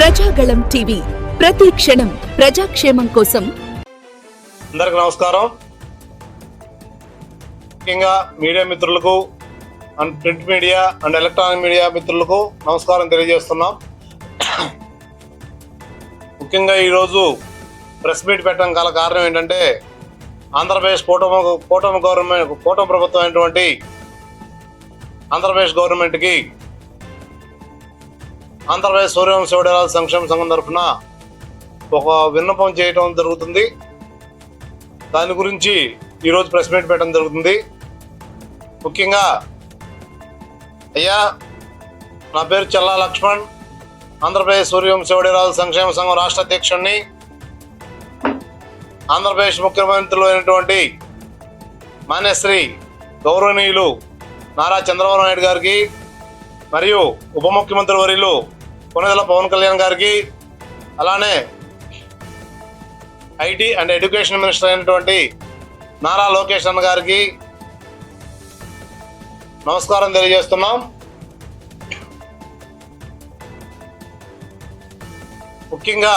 Prajagalam TV ప్రతి క్షణం ప్రజాక్షేమం కోసం. అందరికి నమస్కారం. ముఖ్యంగా మీడియా మిత్రులకు and print media and electronic media మిత్రులకు నమస్కారం తెలియజేస్తున్నాం. ముఖ్యంగా ఈరోజు ప్రెస్ మీట్ పెట్టడం గల కారణం ఏంటంటే ఆంధ్రప్రదేశ్ కూటమి ప్రభుత్వం అయినటువంటి ఆంధ్రప్రదేశ్ గవర్నమెంట్కి ఆంధ్రప్రదేశ్ సూర్యవంశ సంక్షేమ సంఘం తరఫున ఒక విన్నపం చేయడం జరుగుతుంది. దాని గురించి ఈరోజు ప్రెస్ మీట్ పెట్టడం జరుగుతుంది. ముఖ్యంగా అయ్యా, నా పేరు చల్లా లక్ష్మణ్, ఆంధ్రప్రదేశ్ సూర్యవంశ సంక్షేమ సంఘం రాష్ట్ర అధ్యక్షుడిని. ఆంధ్రప్రదేశ్ ముఖ్యమంత్రులు అయినటువంటి మాన్యశ్రీ గౌరవనీయులు నారా చంద్రబాబు నాయుడు గారికి మరియు ఉప ముఖ్యమంత్రి వర్యులు కొణిదెల పవన్ కళ్యాణ్ గారికి, అలానే ఐటీ అండ్ ఎడ్యుకేషన్ మినిస్టర్ అయినటువంటి నారా లోకేష్ అన్న గారికి నమస్కారం తెలియజేస్తున్నాం. ముఖ్యంగా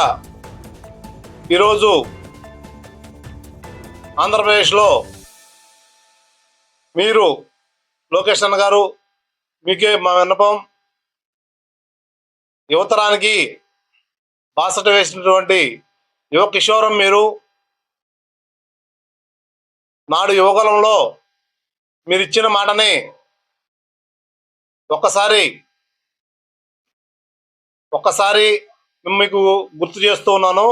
ఈరోజు ఆంధ్రప్రదేశ్లో మీరు లోకేష్ అన్న గారు, మీకే మా విన్నపం, యువతరానికి బాసట వేసినటువంటి యువ కిషోరం మీరు. నాడు యువకులంలో మీరు ఇచ్చిన మాటని ఒక్కసారి మీకు గుర్తు చేస్తూ ఉన్నాను.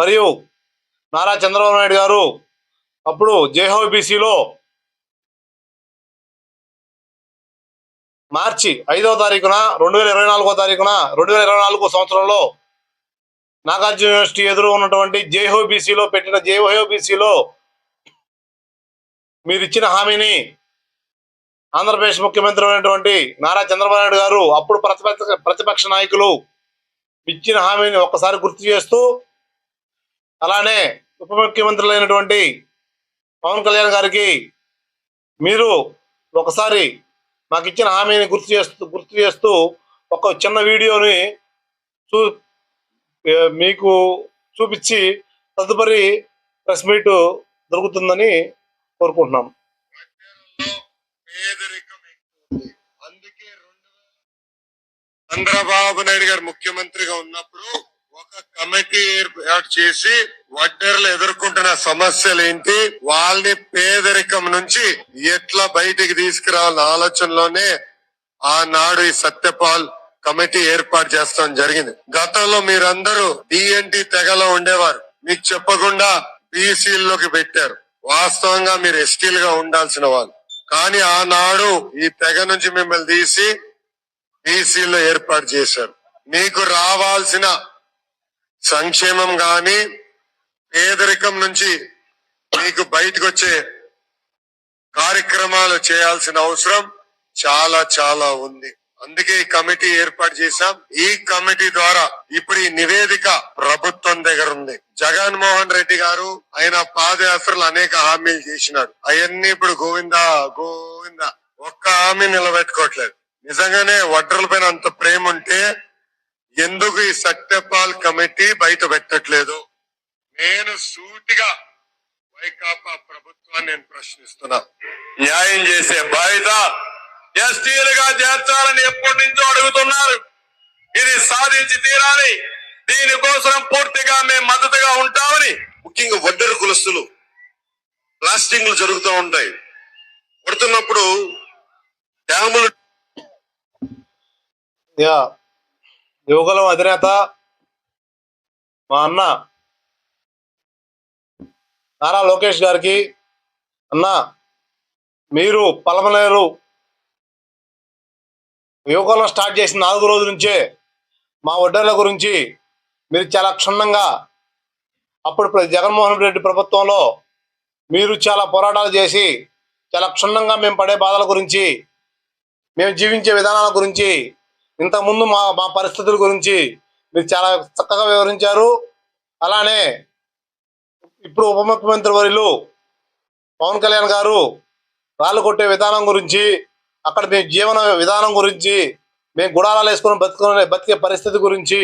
మరియు నారా చంద్రబాబు నాయుడు గారు అప్పుడు జేహో బీసీలో మార్చి 5వ తారీఖున 2024 సంవత్సరంలో నాగార్జున యూనివర్సిటీ ఎదురు ఉన్నటువంటి జేహో బీసీలో పెట్టిన జేహో బీసీలో మీరు ఇచ్చిన హామీని ఆంధ్రప్రదేశ్ ముఖ్యమంత్రి అయినటువంటి నారా చంద్రబాబు నాయుడు గారు, అప్పుడు ప్రతిపక్ష నాయకులు ఇచ్చిన హామీని ఒక్కసారి గుర్తు చేస్తూ, అలానే ఉప ముఖ్యమంత్రులైనటువంటి పవన్ కళ్యాణ్ గారికి మీరు ఒకసారి మాకు ఇచ్చిన హామీని గుర్తు చేస్తూ ఒక చిన్న వీడియోని మీకు చూపించి తదుపరి ప్రెస్ మీట్ దొరుకుతుందని కోరుకుంటున్నాం. అందుకే చంద్రబాబు నాయుడు గారు ముఖ్యమంత్రిగా ఉన్నప్పుడు ఒక కమిటీ ఏర్పాటు చేసి వడ్డెర్లు ఎదుర్కొంటున్న సమస్యలు ఏంటి, వాళ్ళని పేదరికం నుంచి ఎట్లా బయటికి తీసుకురావాలన్న ఆలోచనలోనే ఆనాడు ఈ సత్యపాల్ కమిటీ ఏర్పాటు చేస్తాం జరిగింది. గతంలో మీరందరూ డిఎన్టీ తెగలో ఉండేవారు, మీకు చెప్పకుండా బీసీల్లోకి పెట్టారు. వాస్తవంగా మీరు ఎస్టీలుగా ఉండాల్సిన వాళ్ళు, కానీ ఆనాడు ఈ తెగ నుంచి మిమ్మల్ని తీసి బీసీలో ఏర్పాటు చేశారు. మీకు రావాల్సిన సంక్షేమం గాని పేదరికం నుంచి మీకు బయటకు వచ్చే కార్యక్రమాలు చేయాల్సిన అవసరం చాలా చాలా ఉంది. అందుకే ఈ కమిటీ ఏర్పాటు చేశాం. ఈ కమిటీ ద్వారా ఇప్పుడు ఈ నివేదిక ప్రభుత్వం దగ్గర ఉంది. జగన్మోహన్ రెడ్డి గారు ఆయన పాదయాత్రలు అనేక హామీలు చేసినాడు. అవన్నీ ఇప్పుడు గోవిందా గోవిందా ఒక్క హామీ నిలబెట్టుకోవట్లేదు. నిజంగానే వడ్డర్ల పైన అంత ప్రేమ ఉంటే ఎందుకు ఈ సత్యపాల్ కమిటీ బయట పెట్టట్లేదు? నేను సూటిగా వైకాపా ప్రభుత్వాన్ని నేను ప్రశ్నిస్తున్నా. న్యాయం చేసే బాధ్యత ఎస్టీలుగా చేర్చాలని ఎప్పటి నుంచో అడుగుతున్నారు. ఇది సాధించి తీరాలి. దీనికోసం పూర్తిగా మేము మద్దతుగా ఉంటామని. ముఖ్యంగా వడ్డెర కులస్తులు బ్లాస్టింగ్లు జరుగుతూ ఉంటాయి. పడుతున్నప్పుడు డ్యాములు యువకులం అధినేత మా అన్న నారా లోకేష్ గారికి, అన్న మీరు పలమనేరు యువకులం స్టార్ట్ చేసిన 4 రోజుల నుంచే మా వడ్డర్ల గురించి మీరు చాలా క్షుణ్ణంగా, అప్పుడు జగన్మోహన్ రెడ్డి ప్రభుత్వంలో మీరు చాలా పోరాటాలు చేసి చాలా క్షుణ్ణంగా మేము పడే బాధల గురించి, మేము జీవించే విధానాల గురించి, ఇంతకుముందు మా పరిస్థితుల గురించి మీరు చాలా చక్కగా వివరించారు. అలానే ఇప్పుడు ఉప ముఖ్యమంత్రి వర్యులు పవన్ కళ్యాణ్ గారు రాళ్ళు కొట్టే విధానం గురించి, అక్కడ మీ జీవన విధానం గురించి మేము గుడారాలు వేసుకొని బతికే పరిస్థితి గురించి,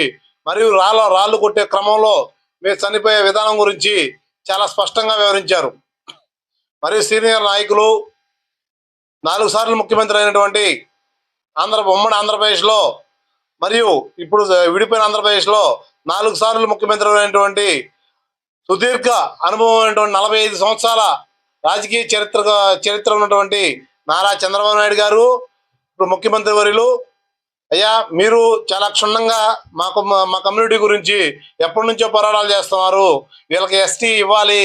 మరియు రాళ్ళు కొట్టే క్రమంలో మేము చనిపోయే విధానం గురించి చాలా స్పష్టంగా వివరించారు. మరియు సీనియర్ నాయకులు 4 సార్లు ముఖ్యమంత్రి అయినటువంటి ఉమ్మడి ఆంధ్రప్రదేశ్లో, మరియు ఇప్పుడు విడిపోయిన ఆంధ్రప్రదేశ్లో 4 సార్లు ముఖ్యమంత్రి అయినటువంటి సుదీర్ఘ అనుభవం అయినటువంటి 45 సంవత్సరాల రాజకీయ చరిత్ర ఉన్నటువంటి నారా చంద్రబాబు నాయుడు గారు, ఇప్పుడు ముఖ్యమంత్రి వర్యులు, అయ్యా మీరు చాలా క్షుణ్ణంగా మా కమ్యూనిటీ గురించి ఎప్పటి నుంచో పోరాటాలు చేస్తున్నారు, వీళ్ళకి ఎస్టీ ఇవ్వాలి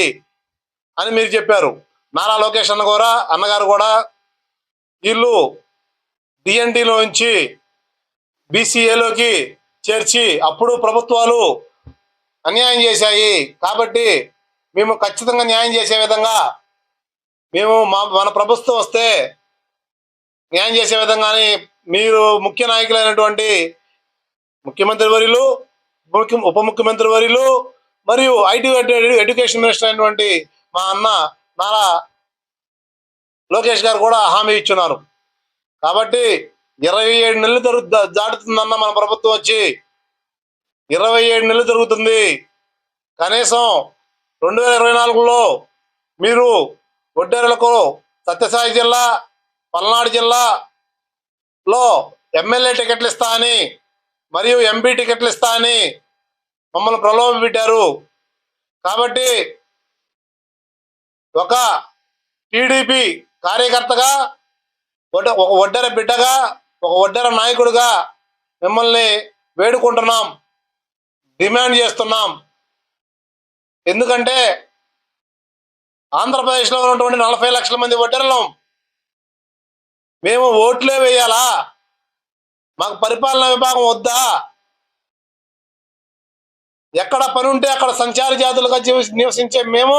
అని మీరు చెప్పారు. నారా లోకేష్ అన్నగారు కూడా వీళ్ళు డిఎన్టీలో నుంచి బీసీఏలోకి చేర్చి అప్పుడు ప్రభుత్వాలు అన్యాయం చేశాయి, కాబట్టి మేము ఖచ్చితంగా న్యాయం చేసే విధంగా మన ప్రభుత్వం వస్తే న్యాయం చేసే విధంగానే మీరు ముఖ్య నాయకులైనటువంటి ముఖ్యమంత్రి వర్యులు, ఉప ముఖ్యమంత్రి వర్యులు, మరియు ఎడ్యుకేషన్ మినిస్టర్ అయినటువంటి మా అన్న నారా లోకేష్ గారు కూడా హామీ ఇచ్చున్నారు. కాబట్టి 27 నెలలు దాటుతుందన్న మన ప్రభుత్వం వచ్చి 27 నెలలు జరుగుతుంది. కనీసం 2024లో మీరు ఒడ్డేరులకు సత్యసాయి జిల్లా, పల్నాడు జిల్లాలో ఎమ్మెల్యే టికెట్లు ఇస్తా అని, మరియు ఎంపీ టికెట్లు ఇస్తా అని మమ్మల్ని ప్రలోభ పెట్టారు. కాబట్టి ఒక టీడీపీ కార్యకర్తగా, ఒక ఒడ్డెర బిడ్డగా, ఒక ఒడ్డెర నాయకుడిగా మిమ్మల్ని వేడుకుంటున్నాం, డిమాండ్ చేస్తున్నాం. ఎందుకంటే ఆంధ్రప్రదేశ్లో ఉన్నటువంటి 40 లక్షల మంది ఒడ్డెరలం మేము ఓట్లే వేయాలా? మాకు పరిపాలనా విభాగం వద్దా? ఎక్కడ పని ఉంటే అక్కడ సంచార జాతులుగా నివసించే మేము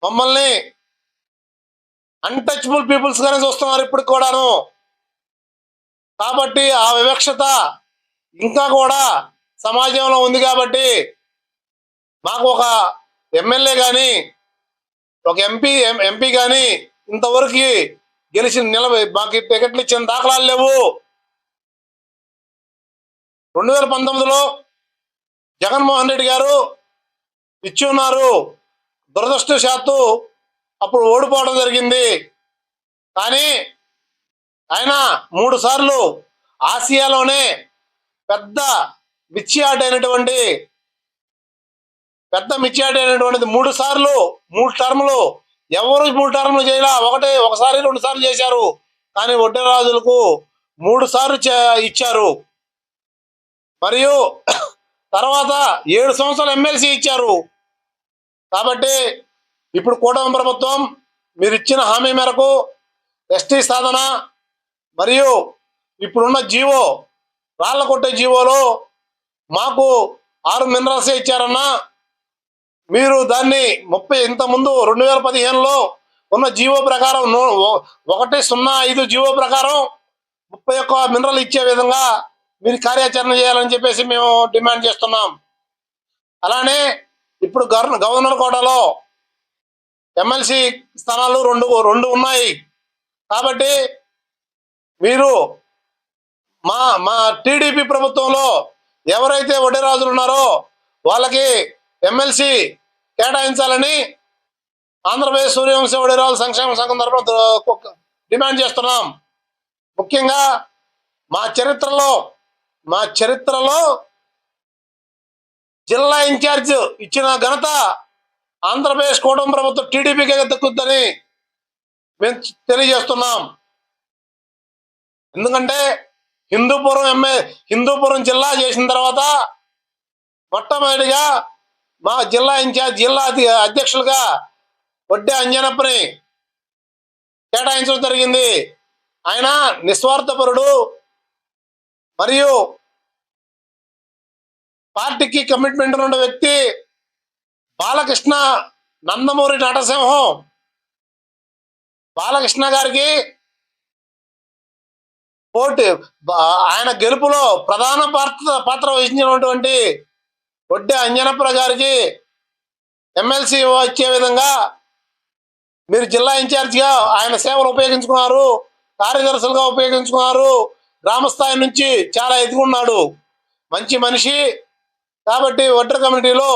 మమ్మల్ని అన్టచబుల్ పీపుల్స్ గానే చూస్తున్నారు ఇప్పుడు కూడాను. కాబట్టి ఆ వివక్షత ఇంకా కూడా సమాజంలో ఉంది. కాబట్టి మాకు ఒక ఎమ్మెల్యే కానీ, ఒక ఎంపీ కానీ ఇంతవరకు గెలిచి మాకు టికెట్లు ఇచ్చిన దాఖలాలు లేవు. 2019లో జగన్మోహన్ రెడ్డి గారు ఇచ్చి ఉన్నారు. దురదృష్టవశాత్తు అప్పుడు ఓడిపోవడం జరిగింది. కానీ ఆయన 3 సార్లు ఆసియాలోనే పెద్ద మిర్చి ఆట అయినటువంటి 3 సార్లు 3 టర్ములు ఎవరు 3 టర్ములు చేయాల, ఒకసారి 2 సార్లు చేశారు. కానీ ఒడ్డెరాజులకు 3 సార్లు ఇచ్చారు. మరియు తర్వాత 7 సంవత్సరాలు ఎమ్మెల్సీ ఇచ్చారు. కాబట్టి ఇప్పుడు కూటమి ప్రభుత్వం మీరు ఇచ్చిన హామీ మేరకు ఎస్టీ సాధన, మరియు ఇప్పుడున్న జీవో, రాళ్ల కొట్టే జీవోలో మాకు 6 మినరల్సే ఇచ్చారన్నా, మీరు దాన్ని ఇంతకుముందు 2015లో ఉన్న జీవో ప్రకారం 105 జీవో ప్రకారం 31 మినరల్ ఇచ్చే విధంగా మీరు కార్యాచరణ చేయాలని చెప్పేసి మేము డిమాండ్ చేస్తున్నాం. అలానే ఇప్పుడు గవర్నర్ కోటాలో ఎమ్మెల్సీ స్థానాలు రెండు ఉన్నాయి. కాబట్టి మీరు మా టీడీపీ ప్రభుత్వంలో ఎవరైతే వడ్డీరాజులు ఉన్నారో వాళ్ళకి ఎమ్మెల్సీ కేటాయించాలని ఆంధ్రప్రదేశ్ సూర్యవంశ వడ్డీరాజుల సంక్షేమ సంఘం తరఫున డిమాండ్ చేస్తున్నాం. ముఖ్యంగా మా చరిత్రలో జిల్లా ఇన్ఛార్జ్ ఇచ్చిన ఘనత ఆంధ్రప్రదేశ్ కూటమి ప్రభుత్వం టీడీపీకే దక్కుద్దని మేము తెలియజేస్తున్నాం. ఎందుకంటే హిందూపురం జిల్లా చేసిన తర్వాత మొట్టమొదటిగా మా జిల్లా అధ్యక్షులుగా వడ్డే అంజనప్పని కేటాయించడం జరిగింది. ఆయన నిస్వార్థపరుడు, మరియు పార్టీకి కమిట్మెంట్ ఉన్న వ్యక్తి. బాలకృష్ణ నందమూరి నటసింహం బాలకృష్ణ గారికి ఆయన గెలుపులో ప్రధాన పాత్ర వహించినటువంటి వడ్డే అంజనప్ప గారికి ఎమ్మెల్సీ ఇచ్చే విధంగా మీరు జిల్లా ఇన్ఛార్జిగా ఆయన సేవలు ఉపయోగించుకున్నారు. కార్యదర్శులుగా ఉపయోగించుకున్నారు. గ్రామ స్థాయి నుంచి చాలా ఎదుగున్నాడు, మంచి మనిషి. కాబట్టి ఒడ్డర్ కమిటీలో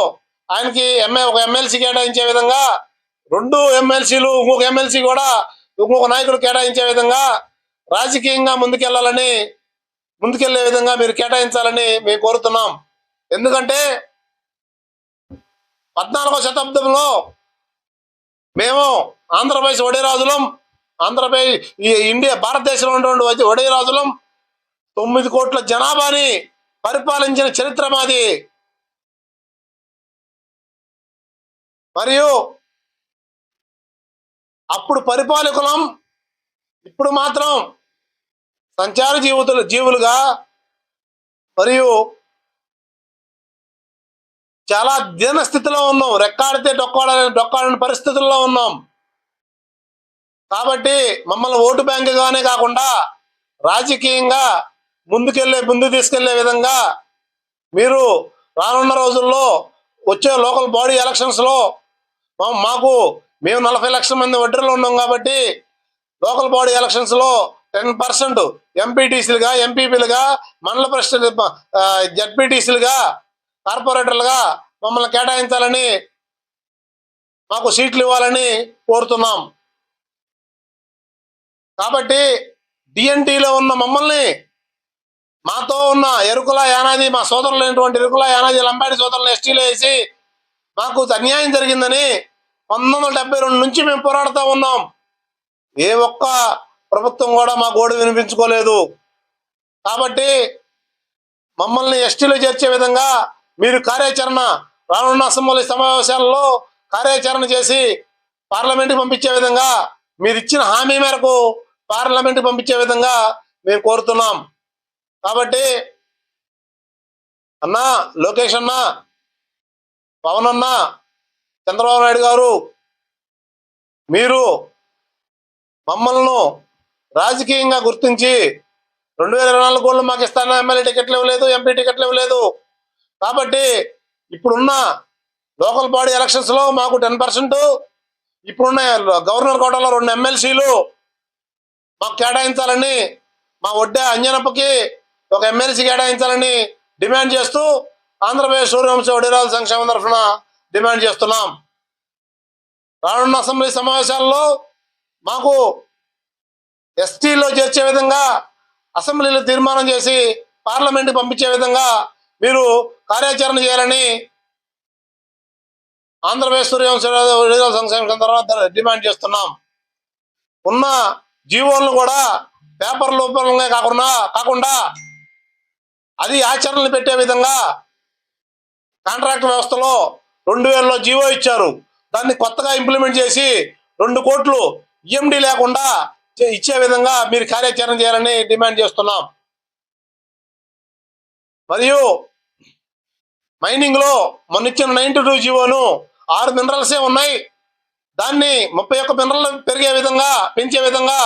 ఆయనకి ఒక ఎమ్మెల్సీ కేటాయించే విధంగా, 2 ఎమ్మెల్సీలు ఇంకొక ఎమ్మెల్సీ కూడా ఇంకొక నాయకుడు కేటాయించే విధంగా రాజకీయంగా ముందుకెళ్లే విధంగా మీరు కేటాయించాలని మేము కోరుతున్నాం. ఎందుకంటే 14వ శతాబ్దంలో మేము ఆంధ్రప్రదేశ్ ఒడేరాజులం, ఆంధ్రప్రదేశ్ ఇండియా భారతదేశంలో ఉన్నటువంటి ఒడేరాజులం, 9 కోట్ల జనాభాని పరిపాలించిన చరిత్ర మాది. మరియు అప్పుడు పరిపాలకులం, ఇప్పుడు మాత్రం సంచార జీవులుగా మరియు చాలా దీన స్థితిలో ఉన్నాం. రెక్కాడితే డొక్కాడని పరిస్థితుల్లో ఉన్నాం. కాబట్టి మమ్మల్ని ఓటు బ్యాంకుగానే కాకుండా రాజకీయంగా ముందు తీసుకెళ్లే విధంగా మీరు రానున్న రోజుల్లో వచ్చే లోకల్ బాడీ ఎలక్షన్స్ లో మేము 40 లక్షల మంది ఒడ్డర్లు ఉన్నాం. కాబట్టి లోకల్ బాడీ ఎలక్షన్స్ లో 10% ఎంపీటీసీలుగా, ఎంపీపీలుగా, మండల పరిషత్ జడ్పీటీసీలుగా, కార్పొరేటర్లుగా మమ్మల్ని కేటాయించాలని, మాకు సీట్లు ఇవ్వాలని కోరుతున్నాం. కాబట్టి డిఎన్టీలో ఉన్న మమ్మల్ని, మాతో ఉన్న ఎరుకుల యానాది, మా సోదరులైనటువంటి ఎరుకుల యానాది లంబాడి సోదరులను ఎస్టీలో వేసి మాకు అన్యాయం జరిగిందని 1972 నుంచి మేము పోరాడుతూ ఉన్నాం. ఏ ఒక్క ప్రభుత్వం కూడా మా గోడు వినిపించుకోలేదు. కాబట్టి మమ్మల్ని ఎస్టీలో చేర్చే విధంగా మీరు కార్యాచరణ, రానున్న అసెంబ్లీ సమావేశాలలో కార్యాచరణ చేసి పార్లమెంట్కి పంపించే విధంగా, మీరు ఇచ్చిన హామీ మేరకు పార్లమెంట్కి పంపించే విధంగా మేము కోరుతున్నాం. కాబట్టి అన్నా లోకేష్ అన్న, పవన్ అన్న, చంద్రబాబు నాయుడు గారు, మీరు మమ్మల్ని రాజకీయంగా గుర్తించి 2024 మాకు ఇస్తాన ఎమ్మెల్యే టికెట్లు ఇవ్వలేదు, ఎంపీ టికెట్లు ఇవ్వలేదు. కాబట్టి ఇప్పుడున్న లోకల్ బాడీ ఎలక్షన్స్ లో మాకు 10%, ఇప్పుడున్న గవర్నర్ కోటాలో 2 ఎమ్మెల్సీలు మాకు కేటాయించాలని, మా ఒడ్డే అంజనప్పకి ఒక ఎమ్మెల్సీ కేటాయించాలని డిమాండ్ చేస్తూ ఆంధ్రప్రదేశ్ సూర్యవంశ ఒడేరాజు సంక్షేమం తరఫున డిమాండ్ చేస్తున్నాం. రానున్న అసెంబ్లీ సమావేశాల్లో మాకు ఎస్టీలో చేర్చే విధంగా అసెంబ్లీలో తీర్మానం చేసి పార్లమెంట్కి పంపించే విధంగా మీరు కార్యాచరణ చేయాలని ఆంధ్రప్రదేశ్ సూర్యవంశ ఒడేరాజు సంక్షేమం తర్వాత డిమాండ్ చేస్తున్నాం. ఉన్న జీవోలను కూడా పేపర్ రూపంగా కాకుండా అది ఆచరణలు పెట్టే విధంగా కాంట్రాక్ట్ వ్యవస్థలో 2000లో జీవో ఇచ్చారు. దాన్ని కొత్తగా ఇంప్లిమెంట్ చేసి 2 కోట్లు ఈఎండి లేకుండా ఇచ్చే విధంగా మీరు కార్యాచరణ చేయాలని డిమాండ్ చేస్తున్నాం. మరియు మైనింగ్ లో మొన్న ఇచ్చిన 92 జీవోను 6 మినరల్సే ఉన్నాయి, దాన్ని 31 మినరల్ పెంచే విధంగా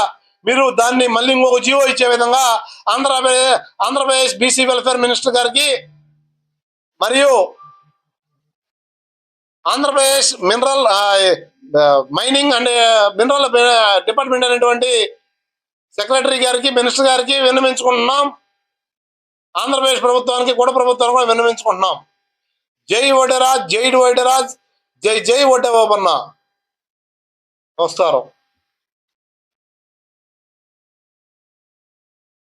మీరు దాన్ని మళ్ళీ ఇంకొక జీవో ఇచ్చే విధంగా ఆంధ్రప్రదేశ్ బీసీ వెల్ఫేర్ మినిస్టర్ గారికి మరియు Andhra Pradesh mineral mining and mineral department అనేటువంటి సెక్రటరీ గారికి, మినిస్టర్ గారికి విన్నవించుకుంటున్నాం. ఆంధ్రప్రదేశ్ ప్రభుత్వానికి కూడా కూడా విన్నవించుకుంటున్నాం. జై ఒడేరాజ్, జై ఒడేరాజ్, జై జై ఒడే ఓబన్న. నమస్కారం.